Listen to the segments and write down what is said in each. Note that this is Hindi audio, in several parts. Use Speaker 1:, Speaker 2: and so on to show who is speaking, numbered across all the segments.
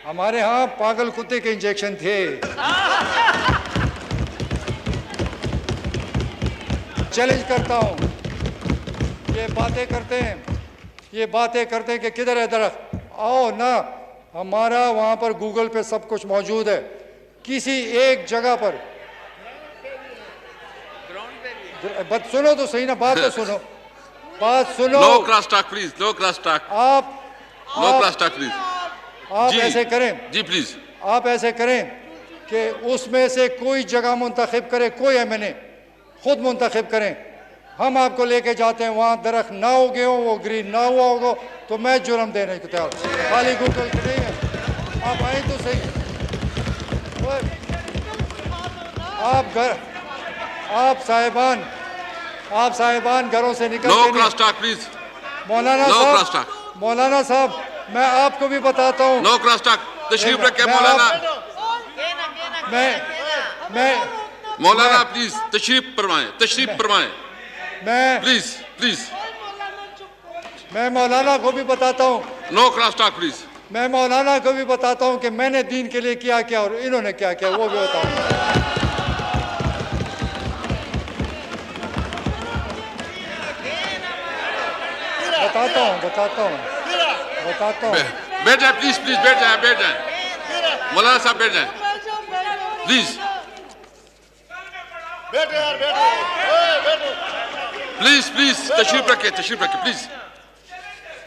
Speaker 1: हमारे यहाँ पागल कुत्ते के इंजेक्शन थे। चैलेंज करता हूँ, ये बातें करते हैं कि किधर है दरख्त, आओ ना, हमारा वहाँ पर गूगल पे सब कुछ मौजूद है। किसी एक जगह पर बात सुनो तो सही ना, बात तो सुनो, बात सुनो।
Speaker 2: No cross talk please, no cross talk. No cross talk please.
Speaker 1: आप ऐसे करें
Speaker 2: जी प्लीज,
Speaker 1: आप ऐसे करें कि उसमें से कोई जगह मुंतखब करे, कोई एमएनए खुद मुंतखब करें, हम आपको लेके जाते हैं वहाँ, दरख्त ना उगे हो, वो ग्रीन ना हुआ होगा तो मैं जुर्म देने को तैयार, खाली गूगल के नहीं है। आप आए तो सही, आप साहिबान घरों से निकल
Speaker 2: नो क्रॉस टॉक प्लीज।
Speaker 1: मौलाना साहब मैं आपको भी बताता हूँ।
Speaker 2: नो क्रॉस टॉक, तशरीफ रखें मौलाना। मौलाना प्लीज तशरीफ फरमाएं, प्लीज प्लीज।
Speaker 1: मैं मौलाना को भी बताता हूँ।
Speaker 2: No cross talk please.
Speaker 1: मैं मौलाना को भी बताता हूँ कि मैंने दीन के लिए किया क्या और इन्होंने क्या किया, वो भी बताऊँ। बताता हूँ।
Speaker 2: बैठ जाए प्लीज, बैठ जाए मौलाना साहब, बैठ जाए प्लीज, प्लीज तशरीफ रखें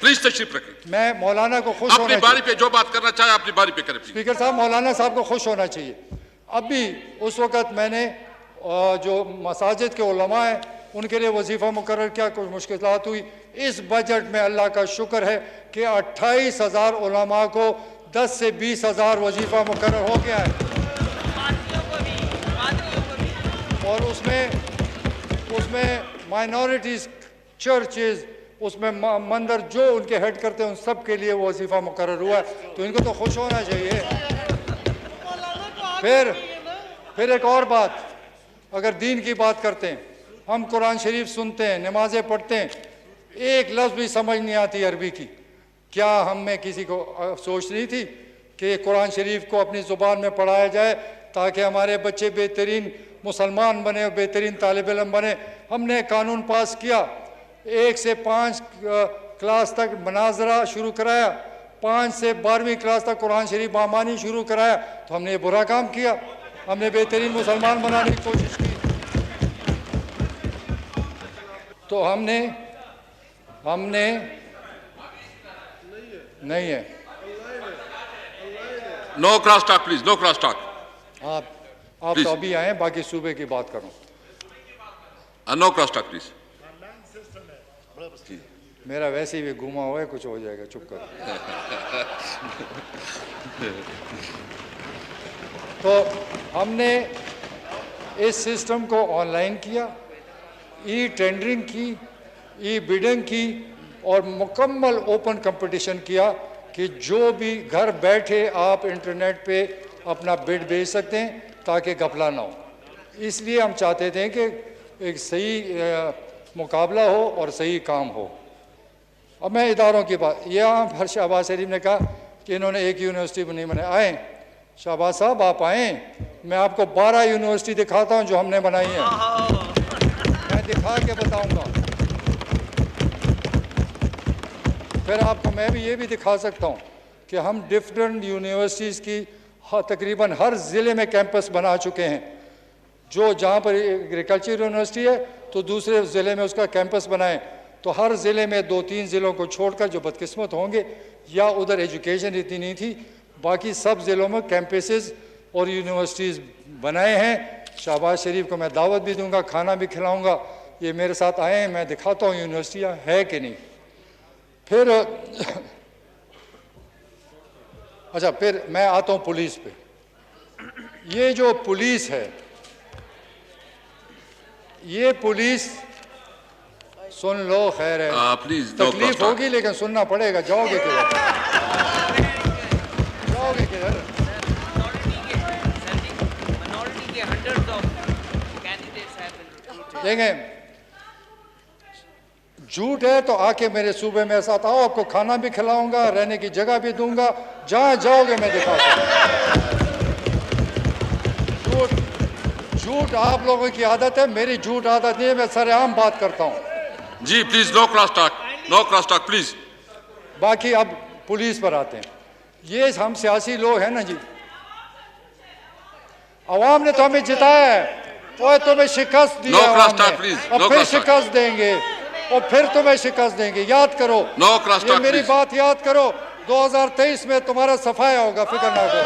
Speaker 2: प्लीज तशरीफ रखें।
Speaker 1: मैं मौलाना को खुश
Speaker 2: अपनी बारी पे जो बात करना चाहे अपनी बारी पे करें।
Speaker 1: स्पीकर साहब, मौलाना साहब को खुश होना चाहिए। अभी उस वक़्त मैंने जो मसाजिद के उलमा हैं उनके लिए वजीफ़ा मुकर्रर किया, कुछ मुश्किलात हुई। इस बजट में अल्लाह का शुक्र है कि 28,000 उलमा को 10 से 20,000 वजीफ़ा मुकर्रर हो गया है, और उसमें माइनॉरिटीज़, चर्चेज़, उसमें मंदिर जो उनके हेड करते हैं उन सब के लिए वजीफ़ा मुकर्रर हुआ है, तो इनको तो खुश होना चाहिए। फिर एक और बात, अगर दीन की बात करते हैं, हम कुरान शरीफ सुनते हैं, नमाजें पढ़ते हैं, एक लफ्ज़ भी समझ नहीं आती अरबी की। क्या हम में किसी को सोच नहीं थी कि कुरान शरीफ को अपनी ज़ुबान में पढ़ाया जाए ताकि हमारे बच्चे बेहतरीन मुसलमान बने और बेहतरीन तालिब इल्म बने। हमने कानून पास किया, 1 से 5 क्लास तक मनाजरा शुरू कराया, 5 से 12वीं क्लास तक कुरान शरीफ बामानी शुरू कराया, तो हमने ये बुरा काम किया, हमने बेहतरीन मुसलमान बनाने की कोशिश की। तो हमने नहीं है।
Speaker 2: No cross talk please, no cross talk.
Speaker 1: आप तो अभी आए, बाकी सूबे की बात करूं।
Speaker 2: No cross talk please.
Speaker 1: मेरा वैसे ही भी घुमा हुआ है, कुछ हो जाएगा, चुप कर। तो हमने इस सिस्टम को ऑनलाइन किया, ई टेंडरिंग की, ई बिडिंग की, और मुकम्मल ओपन कंपटीशन किया कि जो भी घर बैठे आप इंटरनेट पे अपना बिड भेज सकते हैं ताकि घपला ना हो। इसलिए हम चाहते थे कि एक सही मुकाबला हो और सही काम हो। अब मैं इदारों की बात, यहाँ हर शहबाज शरीफ ने कहा कि इन्होंने एक यूनिवर्सिटी नहीं बनाई। आए शहबाज साहब, आप आएँ, मैं आपको 12 यूनिवर्सिटी दिखाता हूँ जो हमने बनाई हैं, मैं दिखा के बताऊँगा। फिर आपको मैं भी ये भी दिखा सकता हूँ कि हम डिफरेंट यूनिवर्सिटीज़ की तकरीबन हर ज़िले में कैंपस बना चुके हैं। जो जहाँ पर एग्रीकल्चर यूनिवर्सिटी है तो दूसरे ज़िले में उसका कैंपस बनाएं, तो हर ज़िले में 2-3 ज़िलों को छोड़कर जो बदकिस्मत होंगे या उधर एजुकेशन इतनी नहीं थी, बाकी सब ज़िलों में कैंपसेस और यूनिवर्सिटीज़ बनाए हैं। शहबाज शरीफ को मैं दावत भी दूंगा, खाना भी खिलाऊंगा, ये मेरे साथ आए हैं, मैं दिखाता हूँ यूनिवर्सिटियाँ है कि नहीं। फिर अच्छा, फिर मैं आता हूँ पुलिस पे। ये जो पुलिस है, ये पुलिस, सुन लो, खैर है,
Speaker 2: प्लीज
Speaker 1: तकलीफ होगी लेकिन सुनना पड़ेगा। जाओगे किधर? देखें, झूठ है तो आके मेरे सूबे में साथ आओ, आपको खाना भी खिलाऊंगा, रहने की जगह भी दूंगा, जहां जाओगे मैं दिखाऊंगा। झूठ झूठ आप लोगों की आदत है, मेरी झूठ आदत नहीं है, मैं सरेआम बात करता हूं।
Speaker 2: जी please, no cross talk, no cross talk please.
Speaker 1: बाकी अब पुलिस पर आते हैं। ये हम सियासी लोग हैं ना जी, अवाम ने तो हमें जिताया है, और तुम्हें शिकस्त दी
Speaker 2: No
Speaker 1: है
Speaker 2: cross
Speaker 1: अवाम
Speaker 2: talk,
Speaker 1: ने,
Speaker 2: please.
Speaker 1: और
Speaker 2: No
Speaker 1: फिर
Speaker 2: cross talk.
Speaker 1: शिकस्त देंगे, और फिर तुम्हें शिकस्त देंगे, याद करो।
Speaker 2: No cross
Speaker 1: ये
Speaker 2: talk,
Speaker 1: मेरी
Speaker 2: please.
Speaker 1: बात याद करो, 2023 में तुम्हारा सफाया होगा, फिक्र ना करो।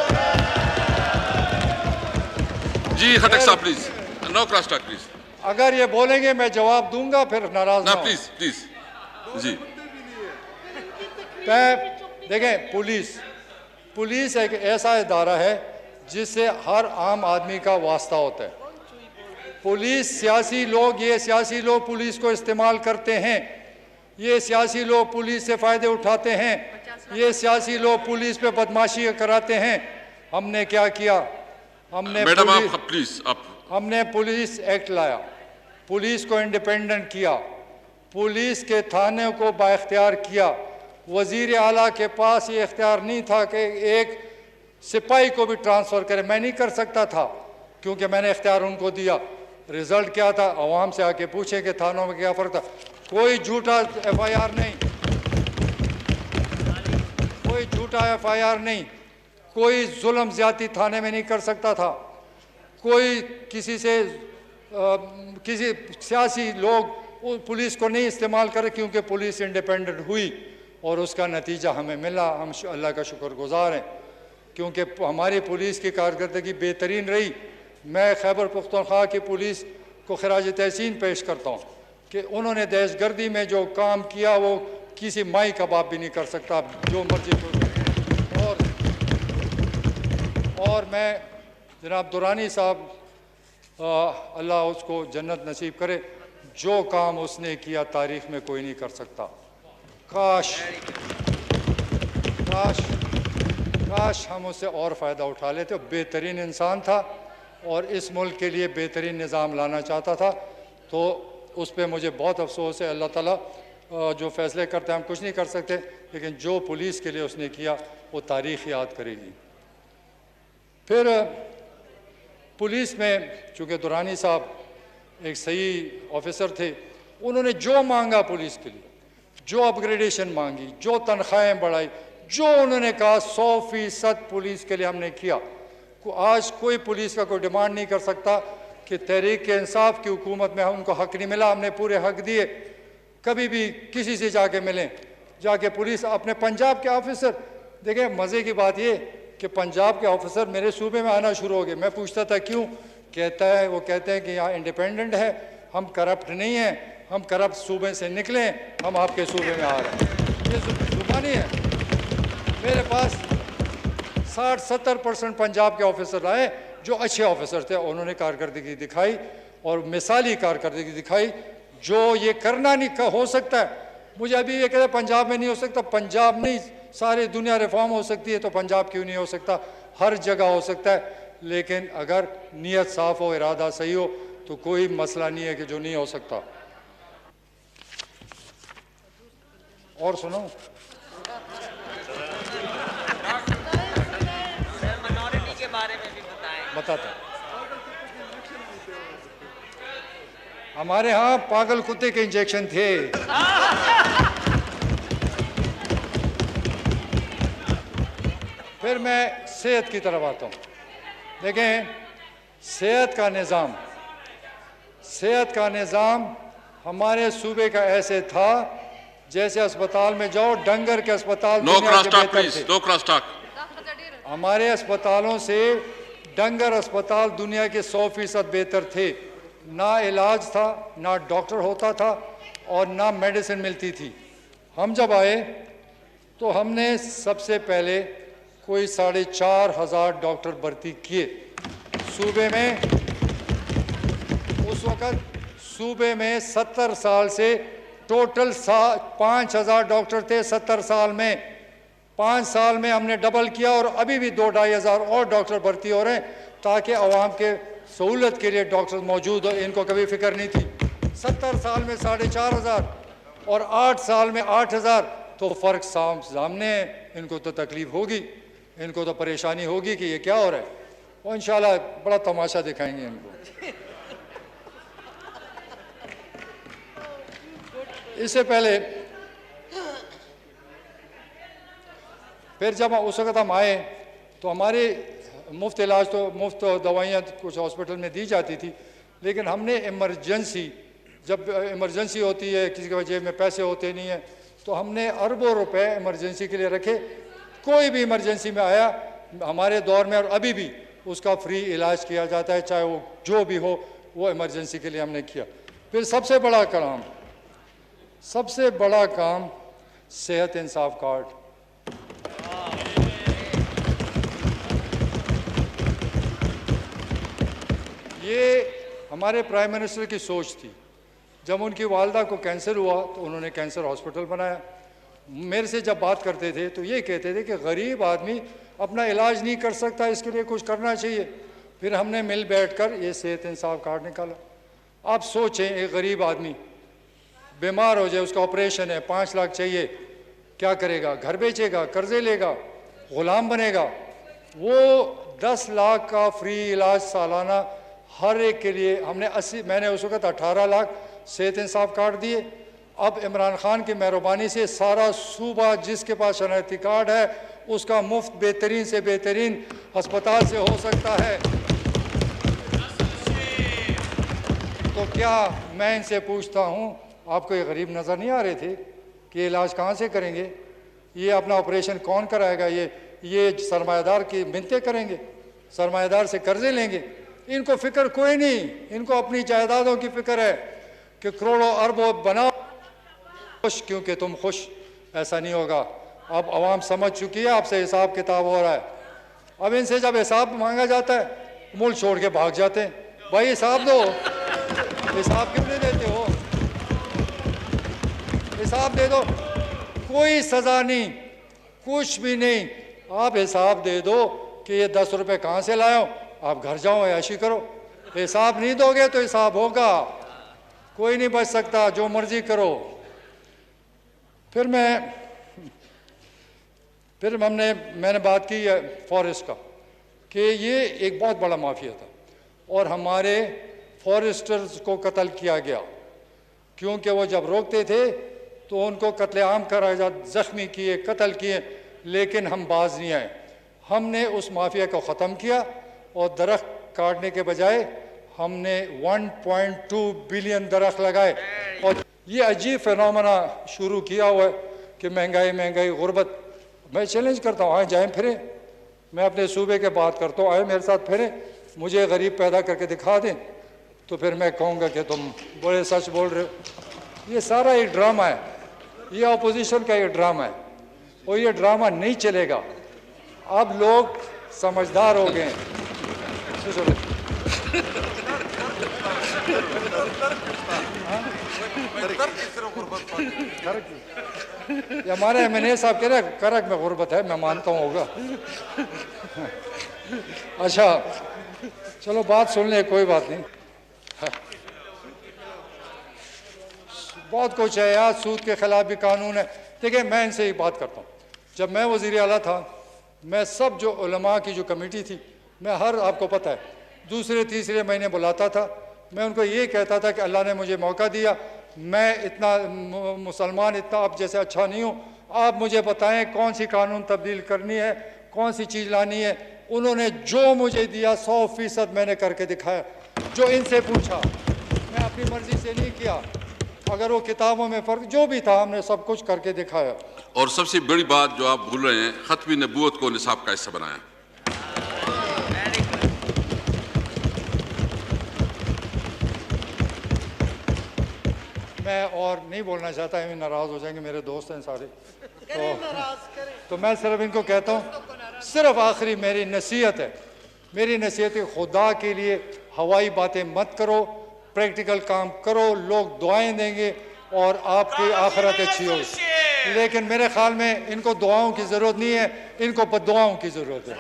Speaker 2: जी खटक साहब please, no cross talk please.
Speaker 1: अगर ये बोलेंगे मैं जवाब दूंगा, फिर नाराज
Speaker 2: ना
Speaker 1: ना
Speaker 2: प्लीज प्लीज। जी
Speaker 1: देखें, पुलिस एक ऐसा इदारा है जिससे हर आम आदमी का वास्ता होता है। पुलिस सियासी लोग, ये सियासी लोग पुलिस को इस्तेमाल करते हैं, ये सियासी लोग पुलिस से फायदे उठाते हैं, ये सियासी लोग पुलिस पे बदमाशी कराते हैं। हमने क्या किया?
Speaker 2: मैडम आप प्लीज आप।
Speaker 1: हमने पुलिस एक्ट लाया, पुलिस को इंडिपेंडेंट किया, पुलिस के थाने को बाइख्तियार किया। वजीर आला के पास ये इख्तियार नहीं था कि एक सिपाही को भी ट्रांसफ़र करे, मैं नहीं कर सकता था क्योंकि मैंने इख्तियार उनको दिया। रिजल्ट क्या था? अवाम से आके पूछे कि थानों में क्या फ़र्क था। कोई झूठा FIR नहीं, कोई झूठा FIR नहीं, कोई जुल्म ज़्यादती थाने में नहीं कर सकता था, कोई किसी सियासी लोग पुलिस को नहीं इस्तेमाल करे, क्योंकि पुलिस इंडिपेंडेंट हुई और उसका नतीजा हमें मिला। हम अल्लाह का शुक्रगुजार हैं क्योंकि हमारी पुलिस की कारकर्दगी बेहतरीन रही। मैं खैबर पख्तूनख्वा की पुलिस को खराज तहसीन पेश करता हूँ कि उन्होंने दहशतगर्दी में जो काम किया वो किसी माई का बाप भी नहीं कर सकता, जो मर्जी हो। और मैं जनाब दुरानी साहब, अल्लाह उसको जन्नत नसीब करे, जो काम उसने किया तारीख़ में कोई नहीं कर सकता। काश काश काश हम उससे और फ़ायदा उठा लेते। बेहतरीन इंसान था और इस मुल्क के लिए बेहतरीन निज़ाम लाना चाहता था, तो उस पर मुझे बहुत अफसोस है। अल्लाह ताला जो फ़ैसले करते हैं हम कुछ नहीं कर सकते, लेकिन जो पुलिस के लिए उसने किया वो तारीख़ याद करेगी। फिर पुलिस में चूँकि दुरानी साहब एक सही ऑफिसर थे, उन्होंने जो मांगा पुलिस के लिए, जो अपग्रेडेशन मांगी, जो तनख्वाहें बढ़ाई, जो उन्होंने कहा 100% पुलिस के लिए हमने किया। आज कोई पुलिस का कोई डिमांड नहीं कर सकता कि तहरीक इंसाफ की हुकूमत में उनको हक नहीं मिला, हमने पूरे हक दिए। कभी भी किसी से जाके मिलें, जाके पुलिस अपने पंजाब के ऑफिसर देखें। मज़े की बात ये कि पंजाब के ऑफिसर मेरे सूबे में आना शुरू हो गए। मैं पूछता था क्यों, वो कहते हैं कि यहाँ इंडिपेंडेंट है, हम करप्ट नहीं हैं, हम करप्ट सूबे से निकले, हम आपके सूबे में आ रहे हैं। ये जुबानी है। मेरे पास 60-70% पंजाब के ऑफिसर आए जो अच्छे ऑफिसर थे, उन्होंने कारकर्दगी दिखाई और मिसाली कारकर्दगी दिखाई। जो ये करना नहीं हो सकता है, मुझे अभी ये कहते पंजाब में नहीं हो सकता। पंजाब नहीं, सारी दुनिया रिफॉर्म हो सकती है, तो पंजाब क्यों नहीं हो सकता? हर जगह हो सकता है, लेकिन अगर नीयत साफ़ हो, इरादा सही हो, तो कोई मसला नहीं है कि जो नहीं हो सकता। और सुनो,
Speaker 3: माइनॉरिटी के बारे में भी
Speaker 1: बताता। हमारे यहाँ पागल कुत्ते के इंजेक्शन थे। फिर मैं सेहत की तरफ आता हूँ। देखें, सेहत का निज़ाम हमारे सूबे का ऐसे था जैसे अस्पताल में जाओ, डंगर के अस्पताल
Speaker 2: no cross talk please, no cross talk.
Speaker 1: हमारे अस्पतालों से डंगर अस्पताल दुनिया के 100% बेहतर थे। ना इलाज था, ना डॉक्टर होता था और ना मेडिसिन मिलती थी। हम जब आए तो हमने सबसे पहले कोई 4,500 डॉक्टर भर्ती किए सूबे में। उस वक़्त सूबे में 70 साल से टोटल 5,000 डॉक्टर थे 70 साल में। 5 साल में हमने डबल किया और अभी भी 2-2,500 और डॉक्टर भर्ती हो रहे हैं ताकि आवाम के सहूलत के लिए डॉक्टर मौजूद हो। इनको कभी फिक्र नहीं थी। 70 साल में 4,500 और 8 साल में 8,000, तो फ़र्क सामने है। इनको तो तकलीफ होगी, इनको तो परेशानी होगी कि ये क्या हो रहा है, और इंशाल्लाह बड़ा तमाशा दिखाएंगे इनको। इससे पहले फिर जब उस वक़्त हम आए तो हमारे मुफ्त इलाज तो मुफ्त दवाइयाँ कुछ हॉस्पिटल में दी जाती थी, लेकिन हमने इमरजेंसी, जब इमरजेंसी होती है, किसी के जेब में पैसे होते नहीं हैं, तो हमने अरबों रुपए इमरजेंसी के लिए रखे। कोई भी इमरजेंसी में आया हमारे दौर में और अभी भी उसका फ्री इलाज किया जाता है, चाहे वो जो भी हो, वो इमरजेंसी के लिए हमने किया। फिर सबसे बड़ा काम सेहत इंसाफ कार्ड। ये हमारे प्राइम मिनिस्टर की सोच थी। जब उनकी वालदा को कैंसर हुआ तो उन्होंने कैंसर हॉस्पिटल बनाया। मेरे से जब बात करते थे तो ये कहते थे कि गरीब आदमी अपना इलाज नहीं कर सकता, इसके लिए कुछ करना चाहिए। फिर हमने मिल बैठकर ये सेहत इंसाफ कार्ड निकाला। आप सोचें, एक गरीब आदमी बीमार हो जाए, उसका ऑपरेशन है, 5 लाख चाहिए, क्या करेगा? घर बेचेगा, कर्जे लेगा, गुलाम बनेगा? वो 10 लाख का फ्री इलाज सालाना हर एक के लिए हमने मैंने उस वक़्त 18 लाख सेहत इंसाफ कार्ड दिए। अब इमरान खान की मेहरबानी से सारा सूबा जिसके पास शनाख्ती कार्ड है उसका मुफ्त बेहतरीन से बेहतरीन अस्पताल से हो सकता है। तो क्या मैं इनसे पूछता हूँ, आपको ये गरीब नज़र नहीं आ रहे थे कि ये इलाज कहाँ से करेंगे? ये अपना ऑपरेशन कौन कराएगा? ये सरमायादार की मिन्नतें करेंगे, सरमायादार से कर्जे लेंगे। इनको फिक्र कोई नहीं, इनको अपनी जायदादों की फिक्र है कि करोड़ों अरबों बनाओ खुश, क्योंकि तुम खुश। ऐसा नहीं होगा। अब आवाम समझ चुकी है, आपसे हिसाब किताब हो रहा है। अब इनसे जब हिसाब मांगा जाता है मुल्क छोड़ के भाग जाते हैं। भाई हिसाब दो, हिसाब क्यों नहीं देते हो? हिसाब दे दो, कोई सज़ा नहीं, कुछ भी नहीं। आप हिसाब दे दो कि ये 10 रुपये कहाँ से लाए हो, आप घर जाओ ऐशी करो। हिसाब नहीं दोगे तो हिसाब होगा, कोई नहीं बच सकता, जो मर्जी करो। फिर मैंने बात की है फॉरेस्ट का कि ये एक बहुत बड़ा माफिया था और हमारे फॉरेस्टर्स को कत्ल किया गया, क्योंकि वो जब रोकते थे तो उनको कत्लेआम करा जा, जख्मी किए, कत्ल किए, लेकिन हम बाज नहीं आए। हमने उस माफिया को ख़त्म किया और दरख्त काटने के बजाय हमने 1.2 बिलियन दरख्त लगाए। और ये अजीब फिनोमेना शुरू किया हुआ है कि महंगाई गुर्बत। मैं चैलेंज करता हूँ, आए जाएँ फिरें, मैं अपने सूबे के बात करता हूँ, आए मेरे साथ फिरें, मुझे गरीब पैदा करके दिखा दें तो फिर मैं कहूँगा कि तुम बड़े सच बोल रहे हो। ये सारा एक ड्रामा है, ये अपोजिशन का एक ड्रामा है और ये ड्रामा नहीं चलेगा। अब लोग समझदार हो गए हैं। ये हमारे MNA साहब कह रहे हैं करक में गुर्बत है, मैं मानता हूँ होगा। अच्छा चलो बात सुन ले, कोई बात नहीं। बहुत कुछ है यार, सूद के खिलाफ भी कानून है। देखिए मैं इनसे ही बात करता हूँ, जब मैं वज़ीर आला था, मैं सब जो उलमा की जो कमेटी थी, मैं हर, आपको पता है, दूसरे तीसरे महीने बुलाता था। मैं उनको ये कहता था कि अल्लाह ने मुझे मौका दिया, मैं इतना मुसलमान इतना आप जैसे अच्छा नहीं हूँ, आप मुझे बताएं कौन सी कानून तब्दील करनी है, कौन सी चीज़ लानी है। उन्होंने जो मुझे दिया 100% मैंने करके दिखाया। जो इनसे पूछा, मैं अपनी मर्ज़ी से नहीं किया, अगर वो किताबों में फ़र्क जो भी था हमने सब कुछ करके दिखाया।
Speaker 2: और सबसे बड़ी बात जो आप भूल रहे हैं, खत्म नबूवत को निसाब का हिस्सा बनाया।
Speaker 1: मैं और नहीं बोलना चाहता, ये नाराज़ हो जाएंगे, मेरे दोस्त हैं सारे, तो मैं सिर्फ इनको कहता हूँ, सिर्फ आखिरी मेरी नसीहत है, मेरी नसीहत है, खुदा के लिए हवाई बातें मत करो, प्रैक्टिकल काम करो, लोग दुआएं देंगे और आपकी आखिरत अच्छी होगी। लेकिन मेरे ख्याल में इनको दुआओं की ज़रूरत नहीं है, इनको बद्दुआओं की ज़रूरत है।